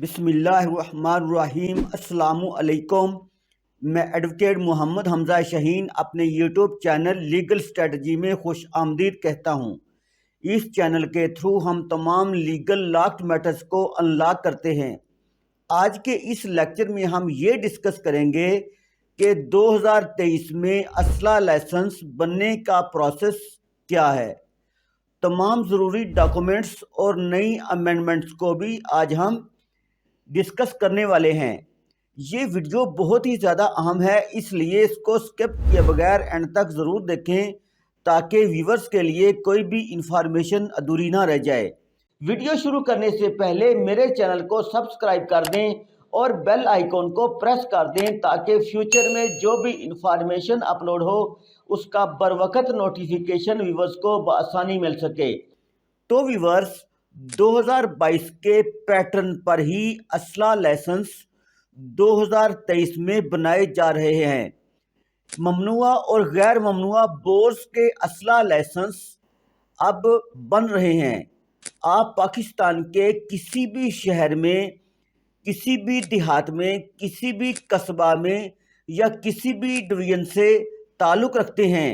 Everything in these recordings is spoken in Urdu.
بسم اللہ الرحمن الرحیم۔ السلام علیکم۔ میں ایڈوکیٹ محمد حمزہ شاہین اپنے یوٹیوب چینل لیگل اسٹریٹجی میں خوش آمدید کہتا ہوں۔ اس چینل کے تھرو ہم تمام لیگل لاکڈ میٹرز کو انلاک کرتے ہیں۔ آج کے اس لیکچر میں ہم یہ ڈسکس کریں گے کہ 2023 میں اسلحہ لائسنس بننے کا پروسیس کیا ہے۔ تمام ضروری ڈاکومنٹس اور نئی امینڈمنٹس کو بھی آج ہم ڈسکس کرنے والے ہیں۔ یہ ویڈیو بہت ہی زیادہ اہم ہے، اس لیے اس کو سکپ کیے بغیر اینڈ تک ضرور دیکھیں تاکہ ویورز کے لیے کوئی بھی انفارمیشن ادھوری نہ رہ جائے۔ ویڈیو شروع کرنے سے پہلے میرے چینل کو سبسکرائب کر دیں اور بیل آئیکن کو پریس کر دیں تاکہ فیوچر میں جو بھی انفارمیشن اپلوڈ ہو اس کا بروقت نوٹیفیکیشن ویورز کو بآسانی مل سکے۔ تو ویورز، 2022 کے پیٹرن پر ہی اسلحہ لائسنس 2023 میں بنائے جا رہے ہیں۔ ممنوعہ اور غیر ممنوعہ بورس کے اسلحہ لائسنس اب بن رہے ہیں۔ آپ پاکستان کے کسی بھی شہر میں، کسی بھی دیہات میں، کسی بھی قصبہ میں یا کسی بھی ڈویژن سے تعلق رکھتے ہیں،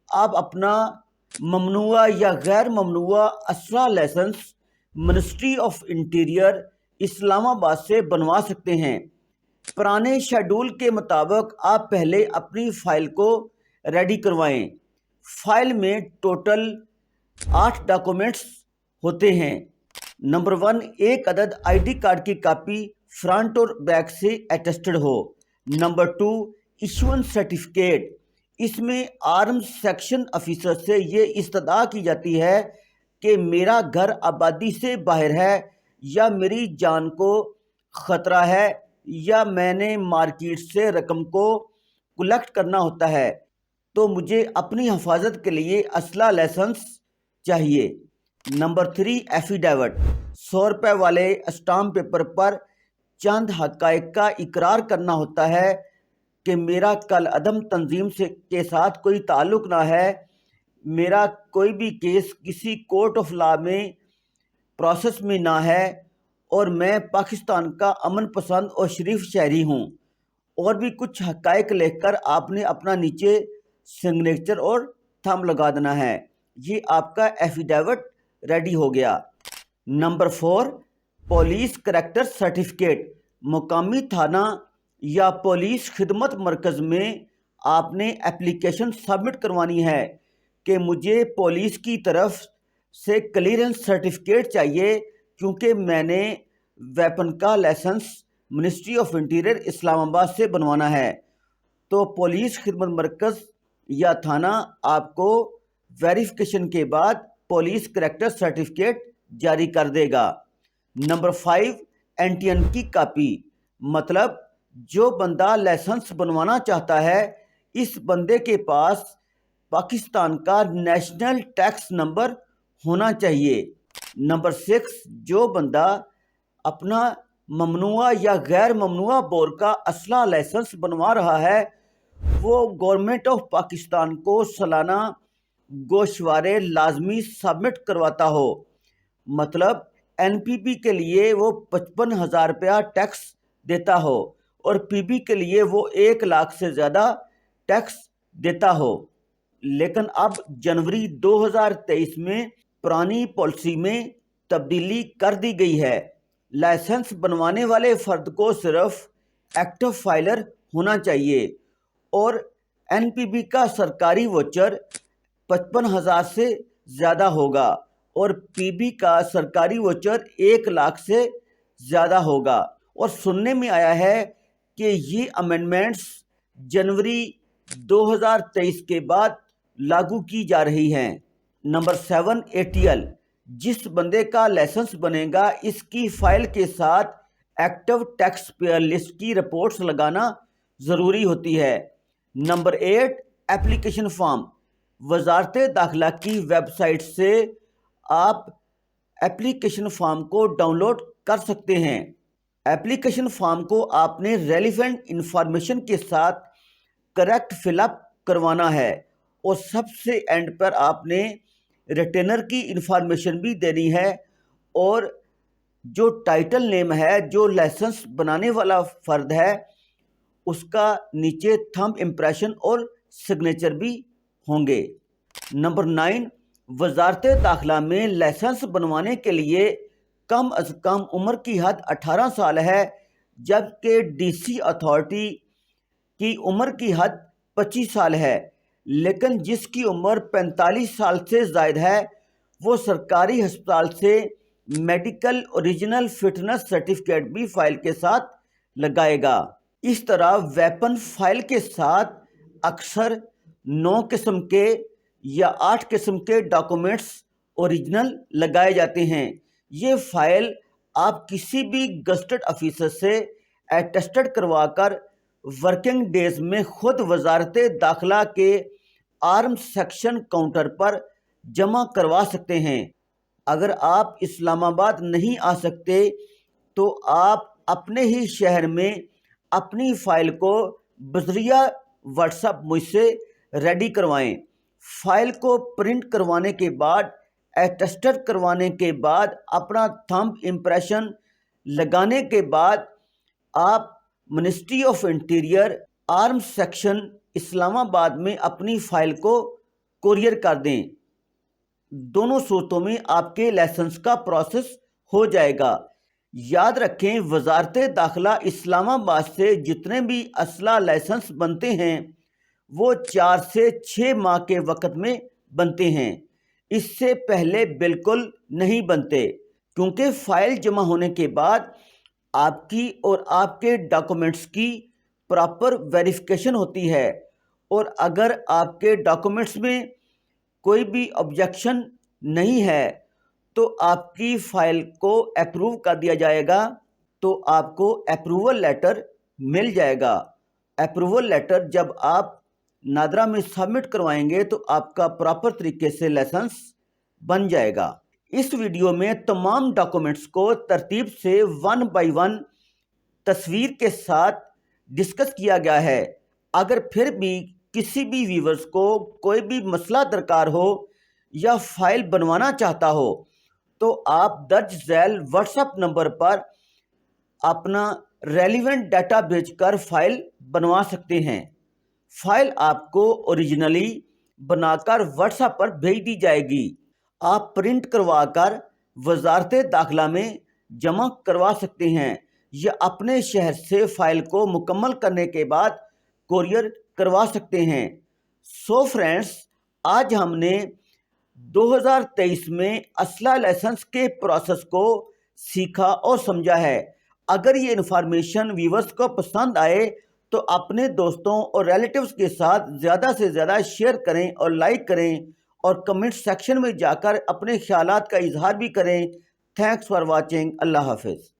آپ اپنا ممنوعہ یا غیر ممنوعہ اسلحہ لائسنس منسٹری آف انٹیریئر اسلام آباد سے بنوا سکتے ہیں۔ پرانے شیڈول کے مطابق آپ پہلے اپنی فائل کو ریڈی کروائیں۔ فائل میں ٹوٹل 8 ڈاکومنٹس ہوتے ہیں۔ نمبر 1، ایک عدد آئی ڈی کارڈ کی کاپی فرنٹ اور بیک سے اٹیسٹڈ ہو۔ نمبر 2، ایشوئنس سرٹیفکیٹ۔ اس میں آرمز سیکشن آفیسر سے یہ استدعا کی جاتی ہے کہ میرا گھر آبادی سے باہر ہے یا میری جان کو خطرہ ہے یا میں نے مارکیٹ سے رقم کو کلیکٹ کرنا ہوتا ہے تو مجھے اپنی حفاظت کے لیے اسلحہ لائسنس چاہیے۔ Number 3، affidavit. 100 روپے والے اسٹامپ پیپر پر چند حقائق کا اقرار کرنا ہوتا ہے کہ میرا کالعدم تنظیم کے ساتھ کوئی تعلق نہ ہے، میرا کوئی بھی کیس کسی کورٹ آف لا میں پروسیس میں نہ ہے اور میں پاکستان کا امن پسند اور شریف شہری ہوں۔ اور بھی کچھ حقائق لکھ کر آپ نے اپنا نیچے سگنیچر اور تھم لگا دینا ہے۔ یہ آپ کا ایفیڈیوٹ ریڈی ہو گیا۔ Number 4، police character certificate. مقامی تھانہ یا پولیس خدمت مرکز میں آپ نے اپلیکیشن سبمٹ کروانی ہے کہ مجھے پولیس کی طرف سے کلیئرنس سرٹیفکیٹ چاہیے کیونکہ میں نے ویپن کا لائسنس منسٹری آف انٹیریئر اسلام آباد سے بنوانا ہے۔ تو پولیس خدمت مرکز یا تھانہ آپ کو ویریفیکیشن کے بعد پولیس کریکٹر سرٹیفکیٹ جاری کر دے گا۔ نمبر 5، NTN کی کاپی۔ مطلب جو بندہ لائسنس بنوانا چاہتا ہے اس بندے کے پاس پاکستان کا نیشنل ٹیکس نمبر ہونا چاہیے۔ نمبر 6، جو بندہ اپنا ممنوعہ یا غیر ممنوعہ بور کا اسلحہ لائسنس بنوا رہا ہے وہ گورنمنٹ آف پاکستان کو سالانہ گوشوارے لازمی سبمٹ کرواتا ہو۔ مطلب NPP کے لیے وہ 55,000 روپیہ ٹیکس دیتا ہو اور PB کے لیے وہ 1 لاکھ سے زیادہ ٹیکس دیتا ہو۔ لیکن اب جنوری 2023 میں پرانی پالیسی میں تبدیلی کر دی گئی ہے۔ لائسنس بنوانے والے فرد کو صرف ایکٹیو فائلر ہونا چاہیے اور NPP کا سرکاری ووچر 55,000 سے زیادہ ہوگا اور PB کا سرکاری ووچر 1 لاکھ سے زیادہ ہوگا۔ اور سننے میں آیا ہے کہ یہ امینڈمنٹس جنوری 2023 کے بعد لاگو کی جا رہی ہیں۔ Number 7، ATL۔ جس بندے کا لائسنس بنے گا اس کی فائل کے ساتھ ایکٹیو ٹیکس پیئر لسٹ کی رپورٹس لگانا ضروری ہوتی ہے۔ Number 8، application form. وزارت داخلہ کی ویب سائٹ سے آپ اپلیکیشن فارم کو ڈاؤن لوڈ کر سکتے ہیں۔ اپلیکیشن فارم کو آپ نے ریلیونٹ انفارمیشن کے ساتھ کریکٹ فل اپ کروانا ہے اور سب سے اینڈ پر آپ نے ریٹینر کی انفارمیشن بھی دینی ہے اور جو ٹائٹل نیم ہے، جو لائسنس بنانے والا فرد ہے، اس کا نیچے تھمب امپریشن اور سگنیچر بھی ہوں گے۔ نمبر 9، وزارت داخلہ میں لائسنس بنوانے کے لیے کم از کم عمر کی حد 18 سال ہے، جبکہ ڈی سی اتھارٹی کی عمر کی حد 25 سال ہے، لیکن جس کی عمر 45 سال سے زائد ہے وہ سرکاری ہسپتال سے میڈیکل اوریجنل فٹنس سرٹیفکیٹ بھی فائل کے ساتھ لگائے گا۔ اس طرح ویپن فائل کے ساتھ اکثر 9 قسم کے یا 8 قسم کے ڈاکومنٹس اوریجنل لگائے جاتے ہیں۔ یہ فائل آپ کسی بھی گزٹڈ آفیسر سے اٹیسٹڈ کروا کر ورکنگ ڈیز میں خود وزارت داخلہ کے آرم سیکشن کاؤنٹر پر جمع کروا سکتے ہیں۔ اگر آپ اسلام آباد نہیں آ سکتے تو آپ اپنے ہی شہر میں اپنی فائل کو بذریعہ واٹس ایپ مجھ سے ریڈی کروائیں۔ فائل کو پرنٹ کروانے کے بعد، اٹیسٹڈ کروانے کے بعد، اپنا تھمب امپریشن لگانے کے بعد آپ ministry of interior arm section Islamabad میں اپنی فائل کو کوریئر کر دیں۔ دونوں صورتوں میں آپ کے لائسنس کا پروسیس ہو جائے گا۔ یاد رکھیں، وزارت داخلہ اسلام آباد سے جتنے بھی اسلحہ لائسنس بنتے ہیں وہ 4 سے 6 ماہ کے وقت میں بنتے ہیں، اس سے پہلے بالکل نہیں بنتے، کیونکہ فائل جمع ہونے کے بعد آپ کی اور آپ کے ڈاکومنٹس کی پراپر ویریفیکیشن ہوتی ہے، اور اگر آپ کے ڈاکومنٹس میں کوئی بھی آبجیکشن نہیں ہے تو آپ کی فائل کو اپروو کر دیا جائے گا، تو آپ کو اپروول لیٹر مل جائے گا۔ اپروول لیٹر جب آپ نادرا میں سبمٹ کروائیں گے تو آپ کا پراپر طریقے سے لائسنس بن جائے گا۔ اس ویڈیو میں تمام ڈاکومنٹس کو ترتیب سے 1 بائی 1 تصویر کے ساتھ ڈسکس کیا گیا ہے۔ اگر پھر بھی کسی بھی ویورز کو کوئی بھی مسئلہ درکار ہو یا فائل بنوانا چاہتا ہو تو آپ درج ذیل واٹس ایپ نمبر پر اپنا ریلیونٹ ڈیٹا بھیج کر فائل بنوا سکتے ہیں۔ فائل آپ کو اوریجنلی بنا کر واٹس ایپ پر بھیج دی جائے گی۔ آپ پرنٹ کروا کر وزارت داخلہ میں جمع کروا سکتے ہیں یا اپنے شہر سے فائل کو مکمل کرنے کے بعد کوریئر کروا سکتے ہیں۔ سو فرینڈز، آج ہم نے 2023 میں اسلحہ لائسنس کے پروسیس کو سیکھا اور سمجھا ہے۔ اگر یہ انفارمیشن ویورز کو پسند آئے تو اپنے دوستوں اور ریلیٹیوز کے ساتھ زیادہ سے زیادہ شیئر کریں اور لائک کریں، اور کمنٹ سیکشن میں جا کر اپنے خیالات کا اظہار بھی کریں۔ Thanks for watching. اللہ حافظ۔